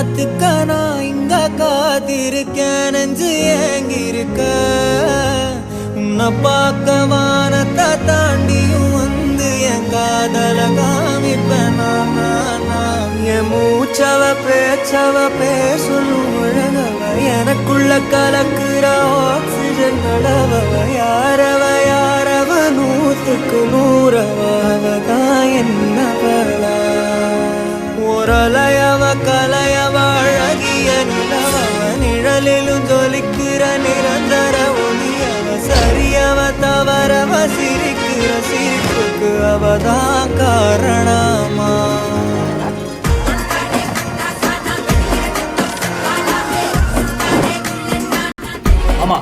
காத்துக்க நான் இங்க காத்திருக்கேன் நெஞ்சு ஏங்கிருக்க உன்னை பார்க்க வானத்தை தாண்டியும் வந்து என் காதல காமிப்பேன் நான் என் மூச்சவ பேச்சவ பேர் சொல்லும் அழகவ எனக்குள்ள கலக்குற ஆக்சிஜன் அளவவ யாரவ நூத்துக்கு நூறவதான் என்னவளா ஒரலையவ கலையவ அழகிய நிலவவ நிழலிலும் ஜொலிக்கிற நிரந்தர ஒளியவ சரியவ தவறவ சிரிக்கிற சிரிப்புக்கு அவதான் காரணமா ஆமா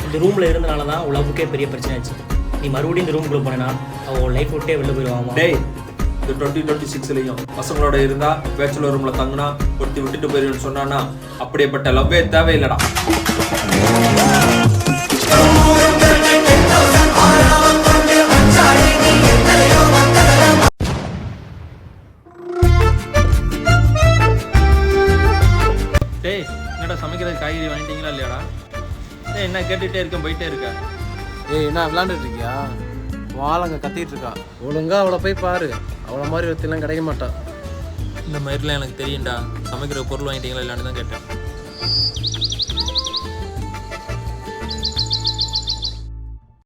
இந்த ரூம்ல இருந்தனால தான் உலகுக்கே பெரிய பிரச்சனை ஆச்சு. நீ மறுபடியும் இந்த ரூமுக்குள்ள போனேன்னா அவன் லைஃப் விட்டே வெளில போயிடுவாமா. டேய் இந்த 2026லயும் பசங்களோட இருந்தா பேச்சுலர் ரூம்ல தங்கினா ஒருத்தி விட்டுட்டு போயிருன்னு சொன்னானா அப்படியேப்பட்ட லவ்வே தேவையில்லடா. டேய் என்னடா சமைக்கிறது காய்கறி வாங்கிட்டீங்களா இல்லையாடா? டேய் என்ன கேட்டுட்டே இருக்கேன் போயிட்டே இருக்க. ஏய் என்ன விளாண்டுட்டு இருக்கியா? வாழங்க கத்திட்டு இருக்கா. ஒழுங்கா அவளை போய் பாரு. அவளை மாதிரி ஒருத்தெல்லாம் கிடைக்க மாட்டா. இந்த மாதிரிலாம் எனக்கு தெரியும்டா. சமைக்கிற பொருள் வாங்கிட்டீங்களா இல்லைன்னு தான் கேட்டேன்.